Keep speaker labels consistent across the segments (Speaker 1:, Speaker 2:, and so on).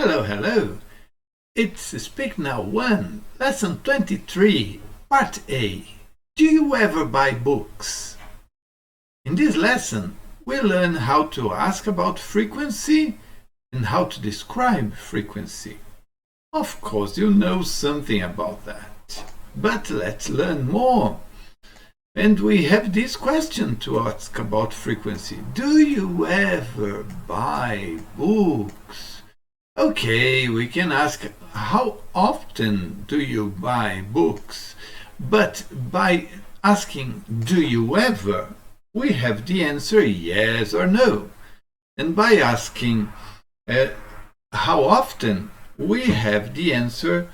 Speaker 1: Hello, hello. It's Speak Now 1, Lesson 23, Part A. Do you ever buy books? In this lesson, we learn how to ask about frequency and how to describe frequency. Of course, you know something about that. But let's learn more. And we have this question to ask about frequency. Do you ever buy books? Okay, we can ask how often do you buy books? But by asking do you ever, we have the answer yes or no. And by asking how often, we have the answer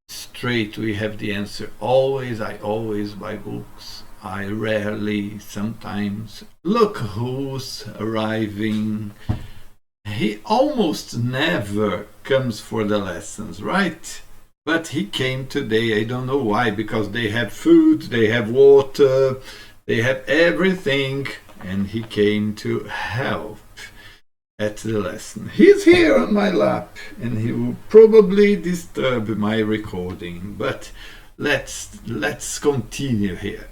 Speaker 1: straight. We have the answer always. I always buy books. I rarely, sometimes. Look who's arriving. He almost never comes for the lessons, right? But he came today. I don't know why, because they have food, they have water, they have everything, and he came to help at the lesson. He's here on my lap, and he will probably disturb my recording, but let's continue here.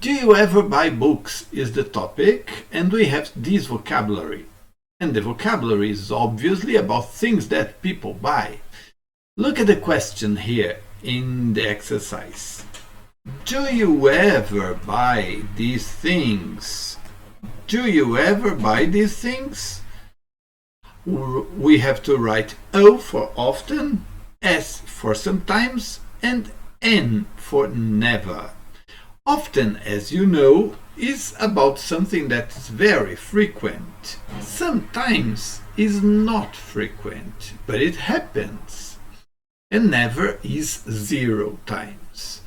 Speaker 1: Do you ever buy books is the topic, and we have this vocabulary. And the vocabulary is obviously about things that people buy. Look at the question here in the exercise. Do you ever buy these things? Do you ever buy these things? We have to write O for often, S for sometimes, and N for never. Often, as you know, is about something that is very frequent. Sometimes is not frequent, but it happens. And never is 0 times.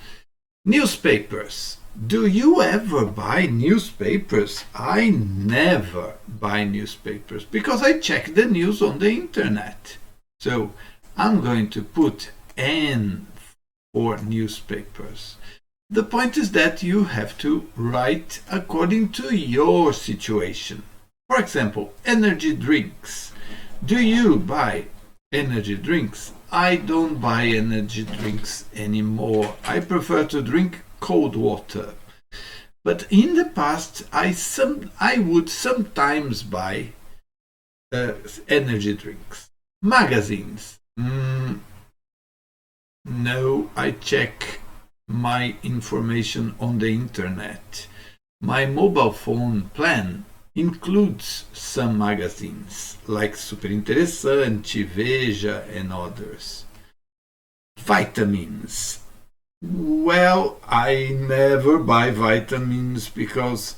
Speaker 1: Newspapers. Do you ever buy newspapers? I never buy newspapers because I check the news on the internet. So I'm going to put N for newspapers. The point is that you have to write according to your situation. For example, energy drinks. Do you buy energy drinks? I don't buy energy drinks anymore. I prefer to drink cold water. But in the past, I would sometimes buy energy drinks. Magazines. No, I check my information on the internet. My mobile phone plan includes some magazines like Super Interessante, Veja and others. Vitamins. Well, I never buy vitamins because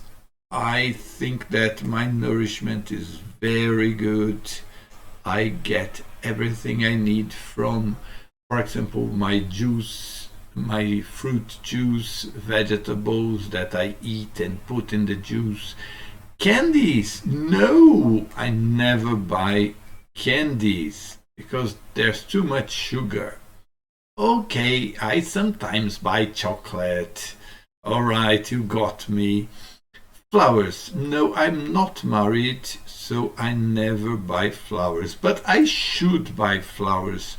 Speaker 1: I think that my nourishment is very good. I get everything I need from, for example, my juice, my fruit juice, vegetables that I eat and put in the juice. Candies? No, I never buy candies because there's too much sugar. Okay, I sometimes buy chocolate. All right, you got me. Flowers? No, I'm not married, so I never buy flowers. But I should buy flowers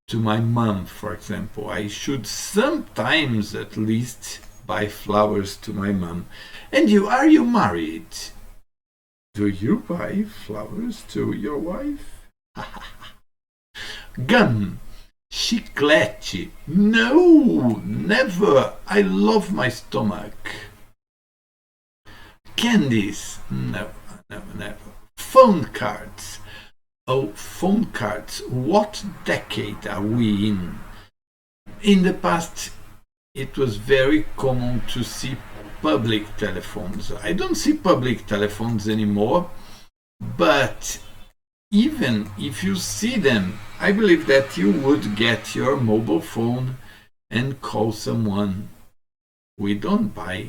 Speaker 1: to my mom, for example. I should sometimes at least buy flowers to my mom. And you, are you married? Do you buy flowers to your wife? Gum. Chiclete. No, never. I love my stomach. Candies. No, never. Phone cards. Oh, phone cards. What decade are we in? In the past, it was very common to see public telephones. I don't see public telephones anymore, but even if you see them, I believe that you would get your mobile phone and call someone. We don't buy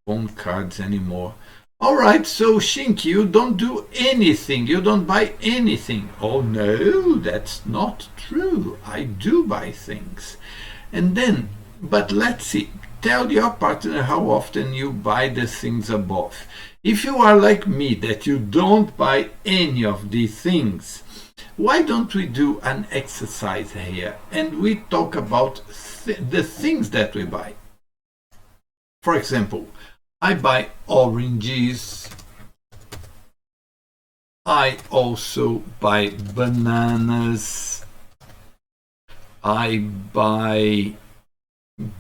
Speaker 1: phone cards anymore. All right, so Shinky, you don't do anything. You don't buy anything. Oh no, that's not true. I do buy things. And then, but let's see. Tell your partner how often you buy the things above. If you are like me, that you don't buy any of these things, why don't we do an exercise here and we talk about the things that we buy? For example, I buy oranges. I also buy bananas. I buy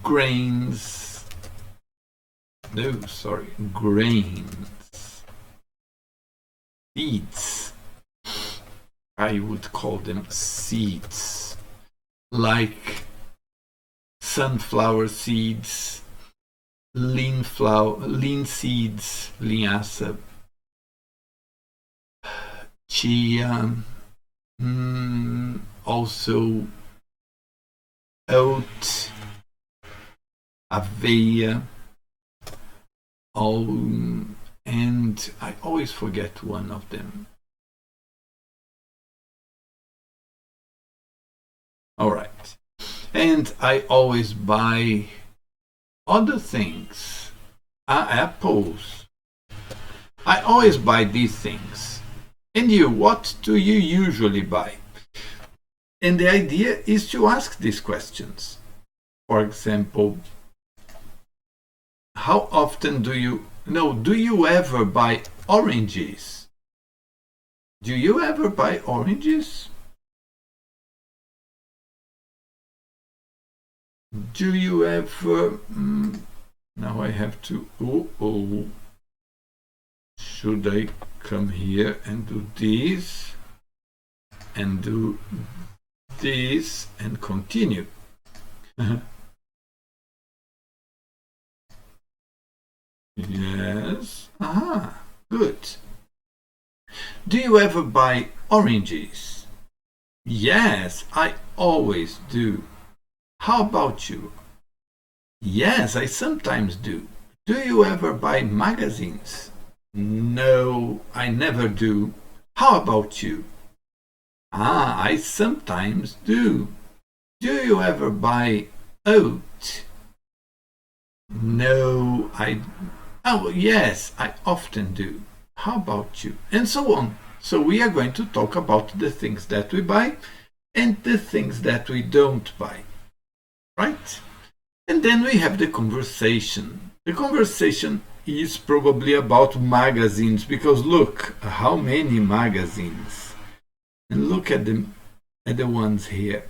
Speaker 1: grains. No, sorry, grains. Seeds. I would call them seeds. Like sunflower seeds, lean seeds, linhaça, chia, also oat, aveia, and I always forget one of them. All right. And I always buy other things. Apples. I always buy these things. And you, what do you usually buy? And the idea is to ask these questions. For example, how often do you ever buy oranges? Do you ever buy oranges? Do you ever, now I have to, should I come here and do this and do this and continue? Yes, good. Do you ever buy oranges? Yes, I always do. How about you? Yes, I sometimes do. Do you ever buy magazines? No, I never do. How about you? I sometimes do. Do you ever buy oat? No, yes, I often do. How about you? And so on. So we are going to talk about the things that we buy and the things that we don't buy. Right? And then we have the conversation. The conversation is probably about magazines, because look how many magazines. And look at the ones here.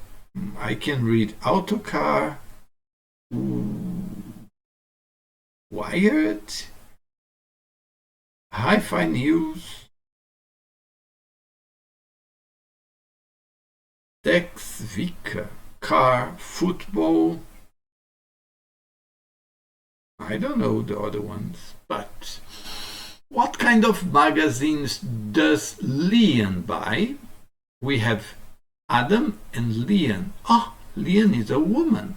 Speaker 1: I can read Autocar, Wired, Hi-Fi News, Tex Vika, Car, Football. I don't know the other ones, but what kind of magazines does Lian buy? We have Adam and Lian. Lian is a woman.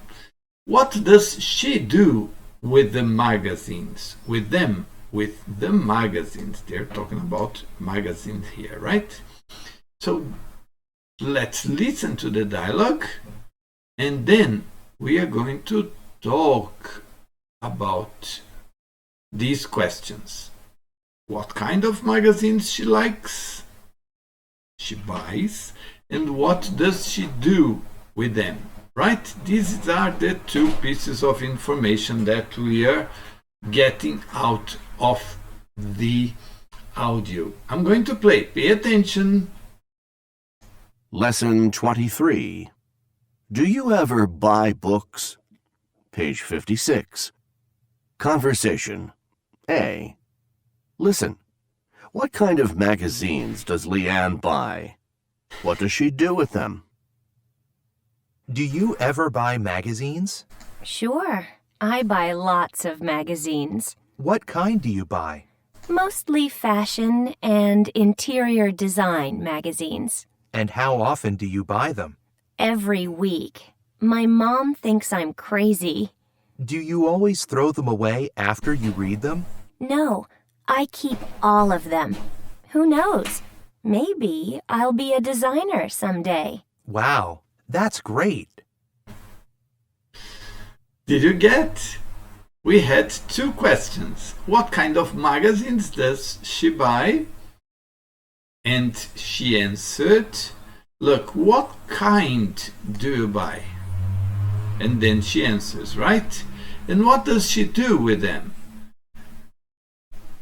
Speaker 1: What does she do with the magazines? With the magazines. They're talking about magazines here, right? So let's listen to the dialogue, and then we are going to talk about these questions. What kind of magazines she likes, she buys, and what does she do with them, right? These are the two pieces of information that we are getting out of the audio. I'm going to play. Pay attention.
Speaker 2: Lesson 23. Do you ever buy books? Page 56. Conversation. A. Listen. What kind of magazines does Leanne buy? What does she do with them?
Speaker 3: Do you ever buy magazines?
Speaker 4: Sure. I buy lots of magazines.
Speaker 3: What kind do you buy?
Speaker 4: Mostly fashion and interior design magazines.
Speaker 3: And how often do you buy them?
Speaker 4: Every week. My mom thinks I'm crazy.
Speaker 3: Do you always throw them away after you read them?
Speaker 4: No, I keep all of them. Who knows? Maybe I'll be a designer someday.
Speaker 3: Wow, that's great.
Speaker 1: Did you get? we had two questions. What kind of magazines does she buy? And she answered, look, what kind do you buy? And then she answers, right? And what does she do with them?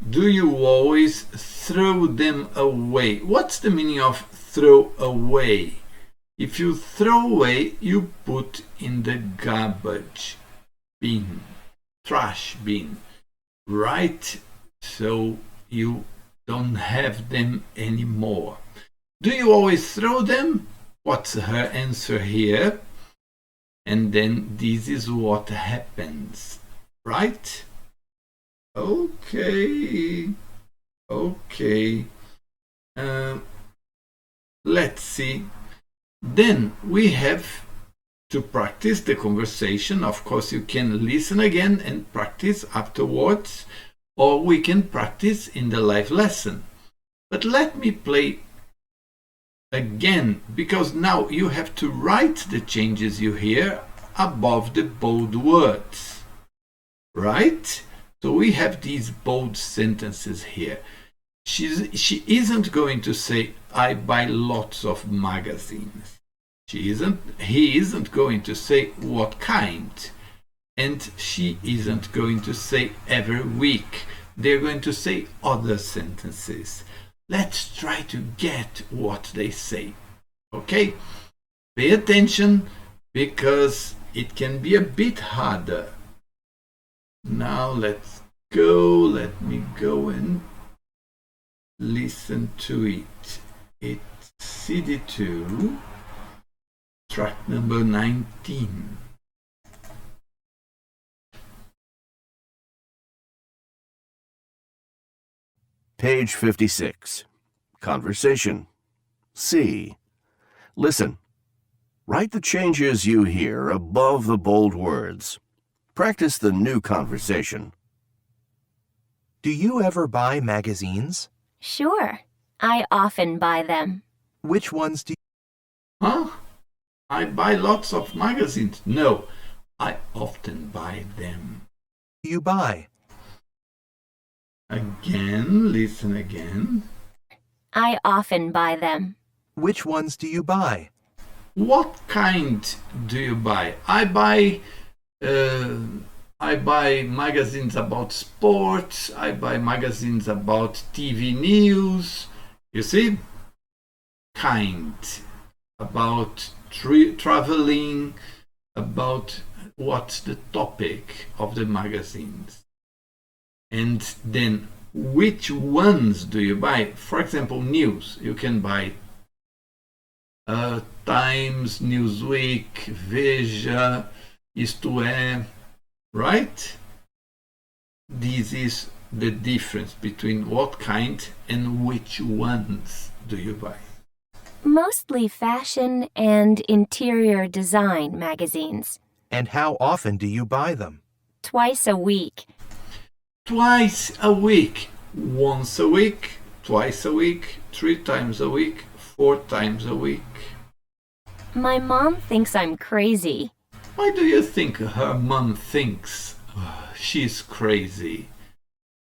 Speaker 1: Do you always throw them away? What's the meaning of throw away? If you throw away, you put in the garbage bin, trash bin, right? So you don't have them anymore. Do you always throw them? What's her answer here? And then this is what happens, right? Okay. Let's see. Then we have to practice the conversation. Of course, you can listen again and practice afterwards, or we can practice in the live lesson. But let me play again, because now you have to write the changes you hear above the bold words, right? So we have these bold sentences here. She isn't going to say, I buy lots of magazines. He isn't going to say what kind. And she isn't going to say every week. They're going to say other sentences. Let's try to get what they say. Okay? Pay attention, because it can be a bit harder. Now let's go. Let me go and listen to it. It's CD2, track number 19.
Speaker 2: Page 56. Conversation. C. Listen. Write the changes you hear above the bold words. Practice the new conversation.
Speaker 3: Do you ever buy magazines?
Speaker 4: Sure, I often buy them.
Speaker 3: Which ones do
Speaker 1: Huh? I buy lots of magazines. No, I often buy them.
Speaker 3: you buy?
Speaker 1: Again, listen again.
Speaker 4: I often buy them.
Speaker 3: Which ones do you buy?
Speaker 1: What kind do you buy? I buy magazines about sports. I buy magazines about TV news. You see? Kind. About traveling. About what's the topic of the magazines. And then which ones do you buy? For example, news. You can buy Times, Newsweek, Veja, Isto É, right? This is the difference between what kind and which ones do you buy.
Speaker 4: Mostly fashion and interior design magazines.
Speaker 3: And how often do you buy them?
Speaker 4: Twice a week.
Speaker 1: Twice a week. Once a week, twice a week, 3 times a week, 4 times a week.
Speaker 4: My mom thinks I'm crazy.
Speaker 1: Why do you think her mom thinks she's crazy?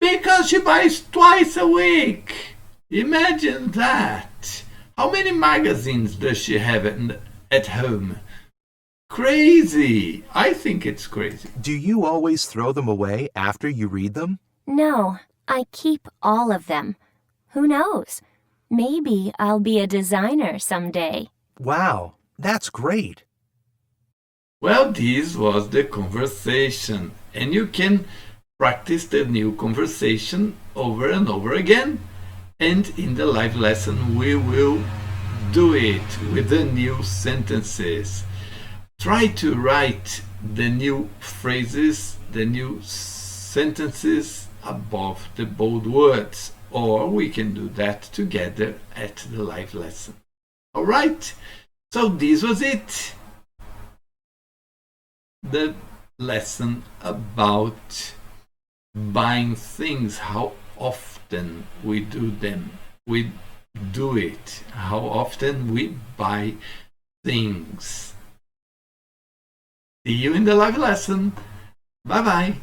Speaker 1: Because she buys twice a week. Imagine that. How many magazines does she have at home? Crazy. I think it's crazy.
Speaker 3: Do you always throw them away after you read them?
Speaker 4: No, I keep all of them. Who knows? Maybe I'll be a designer someday.
Speaker 3: Wow, that's great.
Speaker 1: Well, this was the conversation, and you can practice the new conversation over and over again. And in the live lesson, we will do it with the new sentences. Try to write the new phrases, the new sentences above the bold words, or we can do that together at the live lesson. All right, so this was it. The lesson about buying things, how often we do them. We do it, how often we buy things. See you in the live lesson. Bye bye.